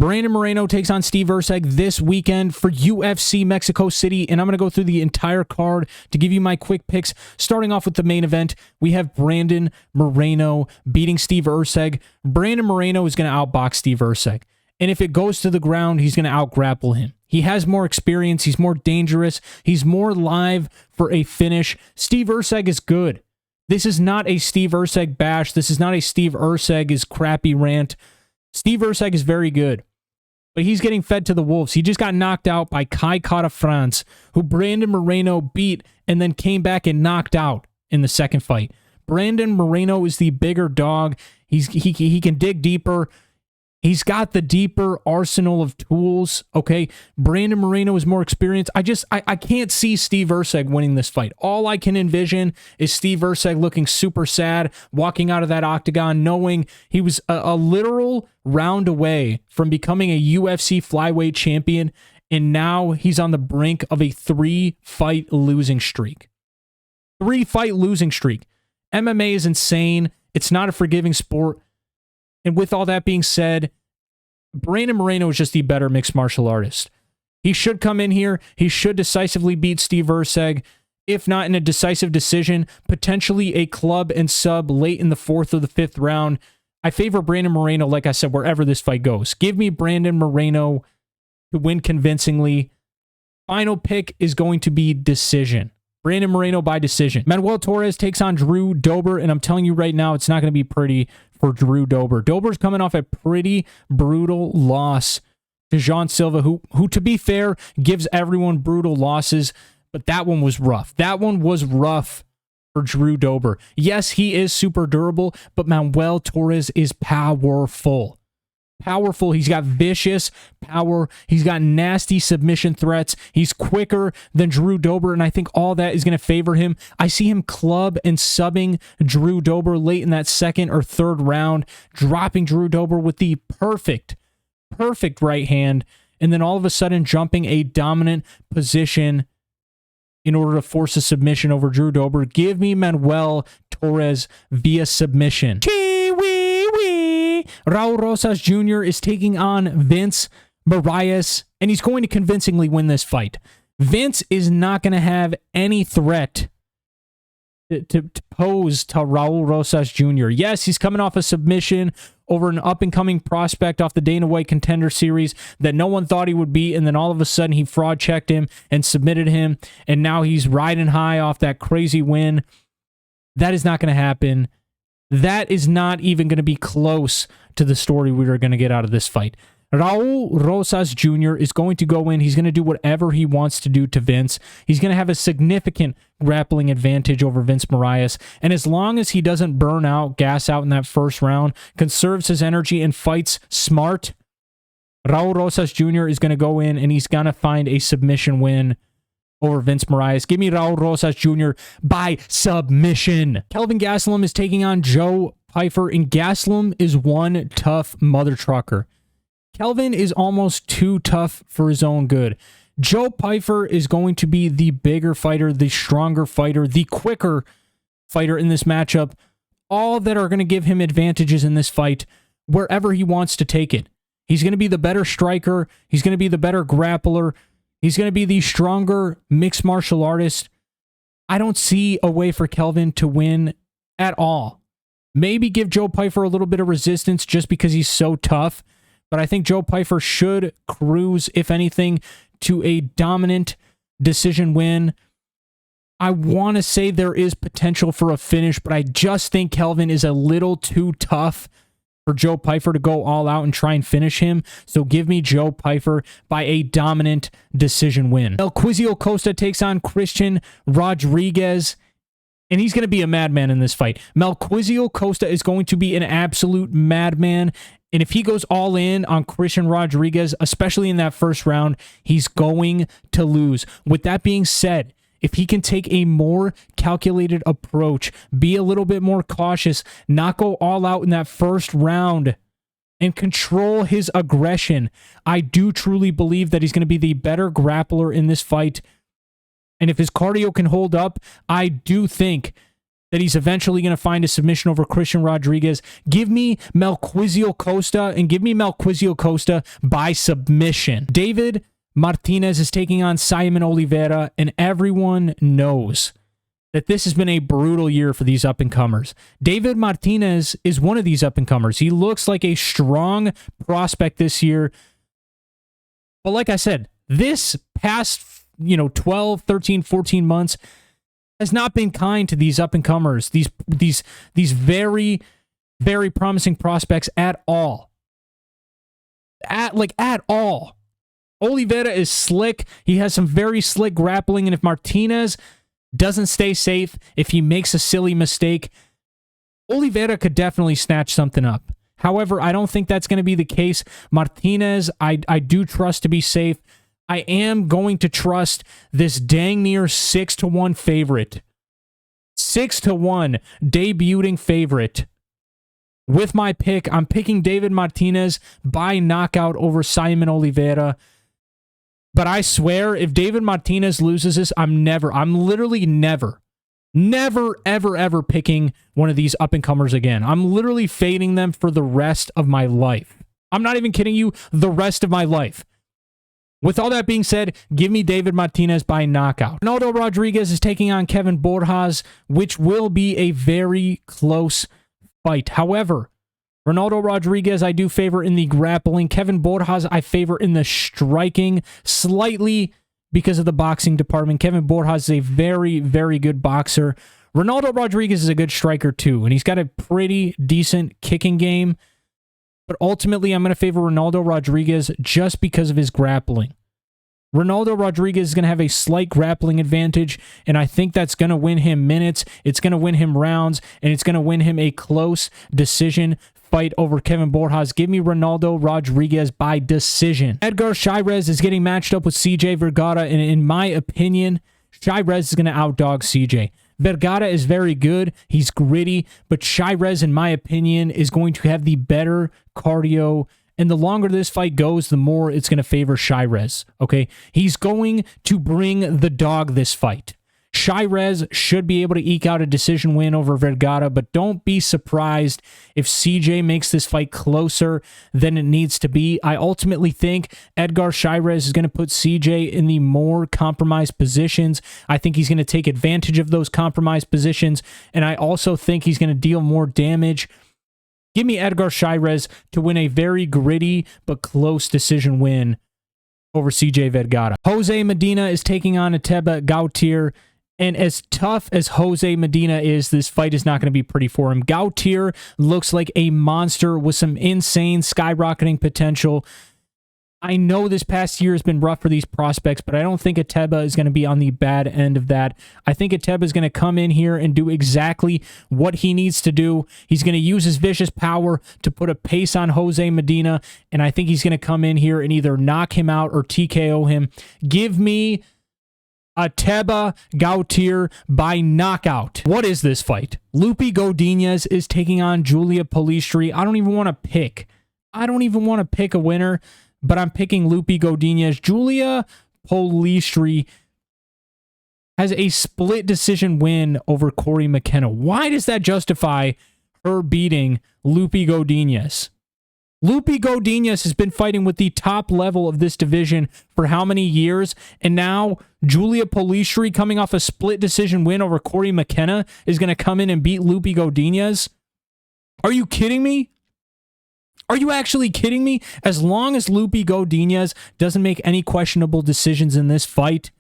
Brandon Moreno takes on Steve Erceg this weekend for UFC Mexico City, and I'm going to go through the entire card to give you my quick picks. Starting off with the main event, we have Brandon Moreno beating Steve Erceg. Brandon Moreno is going to outbox Steve Erceg, and if it goes to the ground, he's going to outgrapple him. He has more experience, he's more dangerous, he's more live for a finish. Steve Erceg is good. This is not a Steve Erceg bash. This is not a Steve Erceg is crappy rant. Steve Erceg is very good, but he's getting fed to the wolves. He just got knocked out by Kai Kara-France, who Brandon Moreno beat and then came back and knocked out in the second fight. Brandon Moreno is the bigger dog. He can dig deeper. He's got the deeper arsenal of tools, okay? Brandon Moreno is more experienced. I can't see Steve Erceg winning this fight. All I can envision is Steve Erceg looking super sad, walking out of that octagon, knowing he was a literal round away from becoming a UFC flyweight champion, and now he's on the brink of a 3-fight losing streak. 3-fight losing streak. MMA is insane. It's not a forgiving sport. And with all that being said, Brandon Moreno is just the better mixed martial artist. He should come in here. He should decisively beat Steve Erceg. If not in a decisive decision, potentially a club and sub late in the 4th or the 5th round. I favor Brandon Moreno, like I said, wherever this fight goes. Give me Brandon Moreno to win convincingly. Final pick is going to be decision. Brandon Moreno by decision. Manuel Torres takes on Drew Dober, and I'm telling you right now, it's not going to be pretty for Drew Dober. Dober's coming off a pretty brutal loss to Jean Silva, who to be fair, gives everyone brutal losses, but that one was rough. That one was rough for Drew Dober. Yes, he is super durable, but Manuel Torres is powerful. Powerful. He's got vicious power. He's got nasty submission threats. He's quicker than Drew Dober, and I think all that is going to favor him. I see him club and subbing Drew Dober late in that 2nd or 3rd round, dropping Drew Dober with the perfect right hand, and then all of a sudden jumping a dominant position in order to force a submission over Drew Dober. Give me Manuel Torres via submission. Raul Rosas Jr. is taking on Vince Moraes, and he's going to convincingly win this fight. Vince is not going to have any threat to pose to Raul Rosas Jr. Yes, he's coming off a submission over an up-and-coming prospect off the Dana White Contender Series that no one thought he would beat, and then all of a sudden he fraud-checked him and submitted him, and now he's riding high off that crazy win. That is not going to happen. That is not even going to be close to the story we are going to get out of this fight. Raul Rosas Jr. is going to go in. He's going to do whatever he wants to do to Vince. He's going to have a significant grappling advantage over Vince Moraes. And as long as he doesn't burn out, gas out in that 1st round, conserves his energy and fights smart, Raul Rosas Jr. is going to go in and he's going to find a submission win over Vince Moraes. Give me Raul Rosas Jr. by submission. Kelvin Gastelum is taking on Joe Pyfer, and Gastelum is one tough mother trucker. Kelvin is almost too tough for his own good. Joe Pyfer is going to be the bigger fighter, the stronger fighter, the quicker fighter in this matchup. All that are going to give him advantages in this fight wherever he wants to take it. He's going to be the better striker. He's going to be the better grappler. He's going to be the stronger mixed martial artist. I don't see a way for Kelvin to win at all. Maybe give Joe Pyfer a little bit of resistance just because he's so tough, but I think Joe Pyfer should cruise, if anything, to a dominant decision win. I want to say there is potential for a finish, but I just think Kelvin is a little too tough for Joe Pyfer to go all out and try and finish him. So give me Joe Pyfer by a dominant decision win. Melquizio Costa takes on Christian Rodriguez, and he's going to be a madman in this fight. Melquizio Costa is going to be an absolute madman, and if he goes all in on Christian Rodriguez, especially in that 1st round, he's going to lose. With that being said, if he can take a more calculated approach, be a little bit more cautious, not go all out in that 1st round, and control his aggression, I do truly believe that he's going to be the better grappler in this fight. And if his cardio can hold up, I do think that he's eventually going to find a submission over Christian Rodriguez. Give me Melquizio Costa, and give me Melquizio Costa by submission. David Martinez is taking on Saimon Oliveira, and everyone knows that this has been a brutal year for these up-and-comers. David Martinez is one of these up-and-comers. He looks like a strong prospect this year. But like I said, this past 12, 13, 14 months has not been kind to these up-and-comers, these very, very promising prospects at all. At all. Oliveira is slick. He has some very slick grappling, and if Martinez doesn't stay safe, if he makes a silly mistake, Oliveira could definitely snatch something up. However, I don't think that's going to be the case. Martinez, I do trust to be safe. I am going to trust this dang near 6-1 favorite. 6-1 debuting favorite. With my pick, I'm picking David Martinez by knockout over Saimon Oliveira. But I swear, if David Martinez loses this, I'm literally never, ever picking one of these up-and-comers again. I'm literally fading them for the rest of my life. I'm not even kidding you, the rest of my life. With all that being said, give me David Martinez by knockout. Ronaldo Rodríguez is taking on Kevin Borjas, which will be a very close fight. However, Ronaldo Rodríguez I do favor in the grappling. Kevin Borjas I favor in the striking, slightly because of the boxing department. Kevin Borjas is a very, very good boxer. Ronaldo Rodríguez is a good striker too, and he's got a pretty decent kicking game. But ultimately, I'm going to favor Ronaldo Rodríguez just because of his grappling. Ronaldo Rodríguez is going to have a slight grappling advantage, and I think that's going to win him minutes, it's going to win him rounds, and it's going to win him a close decision fight over Kevin Borjas. Give me Ronaldo Rodríguez by decision. Edgar Cháirez is getting matched up with CJ Vergara, and in my opinion, Chairez is going to outdog CJ. Vergara is very good. He's gritty, but Chairez, in my opinion, is going to have the better cardio. And the longer this fight goes, the more it's going to favor Chairez. Okay? He's going to bring the dog this fight. Chairez should be able to eke out a decision win over Vergara, but don't be surprised if CJ makes this fight closer than it needs to be. I ultimately think Edgar Cháirez is going to put CJ in the more compromised positions. I think he's going to take advantage of those compromised positions, and I also think he's going to deal more damage. Give me Edgar Cháirez to win a very gritty but close decision win over CJ Vergara. Jose Medina is taking on Ateba Gautier. And as tough as Jose Medina is, this fight is not going to be pretty for him. Gautier looks like a monster with some insane skyrocketing potential. I know this past year has been rough for these prospects, but I don't think Ateba is going to be on the bad end of that. I think Ateba is going to come in here and do exactly what he needs to do. He's going to use his vicious power to put a pace on Jose Medina, and I think he's going to come in here and either knock him out or TKO him. Give me Ateba Gautier by knockout. What is this fight? Lupi Godinez is taking on Julia Palistri. I don't even want to pick a winner, but I'm picking Lupi Godinez. Julia Palistri has a split decision win over Corey McKenna. Why does that justify her beating Lupi Godinez? Lupi Godinez has been fighting with the top level of this division for how many years? And now Julia Palistri, coming off a split decision win over Corey McKenna, is going to come in and beat Lupi Godinez? Are you kidding me? Are you actually kidding me? As long as Lupi Godinez doesn't make any questionable decisions in this fight,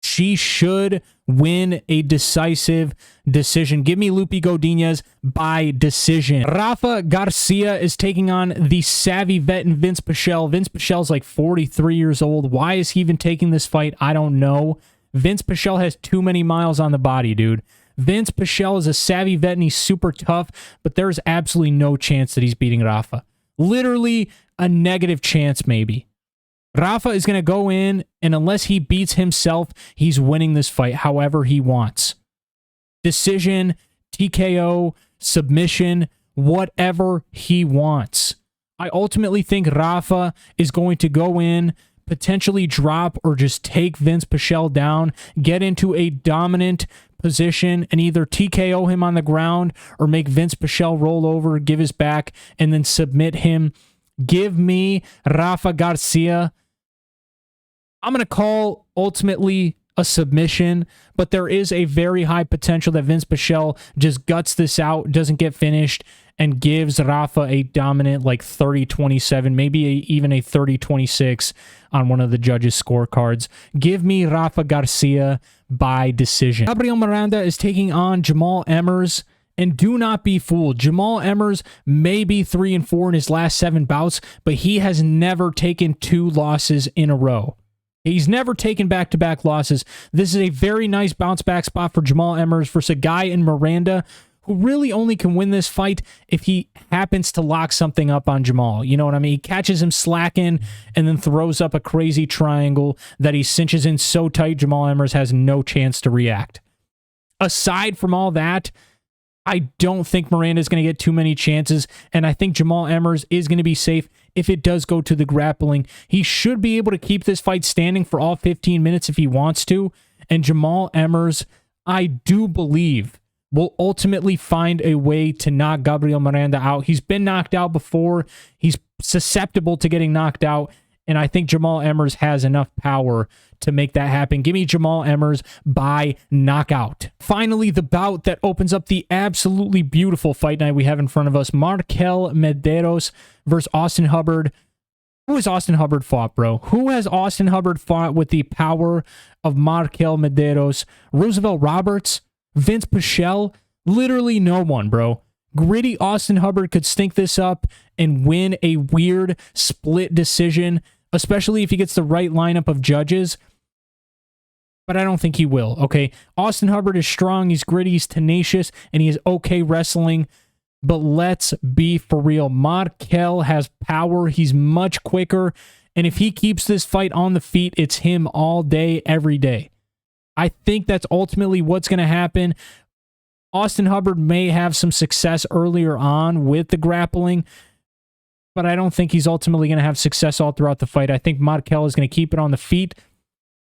she should win a decisive decision. Give me Lupi Godinez by decision. Rafa Garcia is taking on the savvy vet in Vince Pichel. Vince Pichel's like 43 years old. Why is he even taking this fight? I don't know. Vince Pichel has too many miles on the body, dude. Vince Pichel is a savvy vet and he's super tough, but there's absolutely no chance that he's beating Rafa. Literally a negative chance, maybe. Rafa is going to go in, and unless he beats himself, he's winning this fight however he wants. Decision, TKO, submission, whatever he wants. I ultimately think Rafa is going to go in, potentially drop or just take Vince Pichel down, get into a dominant position and either TKO him on the ground or make Vince Pichel roll over, give his back, and then submit him. Give me Rafa Garcia. I'm going to call ultimately a submission, but there is a very high potential that Vince Pichel just guts this out, doesn't get finished, and gives Rafa a dominant like 30-27, maybe even a 30-26 on one of the judges' scorecards. Give me Rafa Garcia by decision. Gabriel Miranda is taking on Jamal Emmers, and do not be fooled. Jamal Emmers may be 3-4 in his last 7 bouts, but he has never taken 2 losses in a row. He's never taken back-to-back losses. This is a very nice bounce-back spot for Jamal Emmers versus a guy in Miranda who really only can win this fight if he happens to lock something up on Jamal. You know what I mean? He catches him slacking and then throws up a crazy triangle that he cinches in so tight Jamal Emmers has no chance to react. Aside from all that, I don't think Miranda is going to get too many chances, and I think Jamal Emmers is going to be safe if it does go to the grappling. He should be able to keep this fight standing for all 15 minutes if he wants to, and Jamal Emmers, I do believe, will ultimately find a way to knock Gabriel Miranda out. He's been knocked out before. He's susceptible to getting knocked out, and I think Jamal Emmers has enough power to make that happen. Give me Jamal Emmers by knockout. Finally, the bout that opens up the absolutely beautiful fight night we have in front of us. Markel Medeiros versus Austin Hubbard. Who has Austin Hubbard fought, bro? Who has Austin Hubbard fought with the power of Markel Medeiros? Roosevelt Roberts? Vince Pichel? Literally no one, bro. Gritty Austin Hubbard could stink this up and win a weird split decision, especially if he gets the right lineup of judges. But I don't think he will, okay? Austin Hubbard is strong, he's gritty, he's tenacious, and he is okay wrestling. But let's be for real. Markel has power, he's much quicker, and if he keeps this fight on the feet, it's him all day, every day. I think that's ultimately what's going to happen. Austin Hubbard may have some success earlier on with the grappling, but I don't think he's ultimately going to have success all throughout the fight. I think Markel is going to keep it on the feet.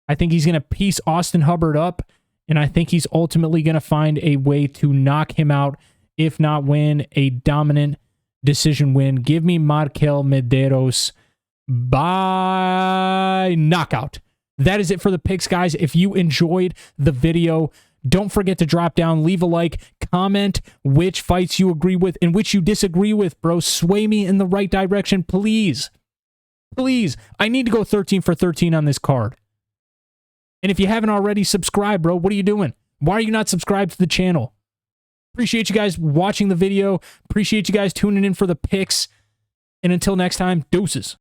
I think he's going to piece Austin Hubbard up, and I think he's ultimately going to find a way to knock him out, if not win a dominant decision win. Give me Markel Medeiros by knockout. That is it for the picks, guys. If you enjoyed the video, don't forget to drop down, leave a like, comment which fights you agree with and which you disagree with, bro. Sway me in the right direction, please. Please. I need to go 13 for 13 on this card. And if you haven't already, subscribe, bro. What are you doing? Why are you not subscribed to the channel? Appreciate you guys watching the video. Appreciate you guys tuning in for the picks. And until next time, deuces.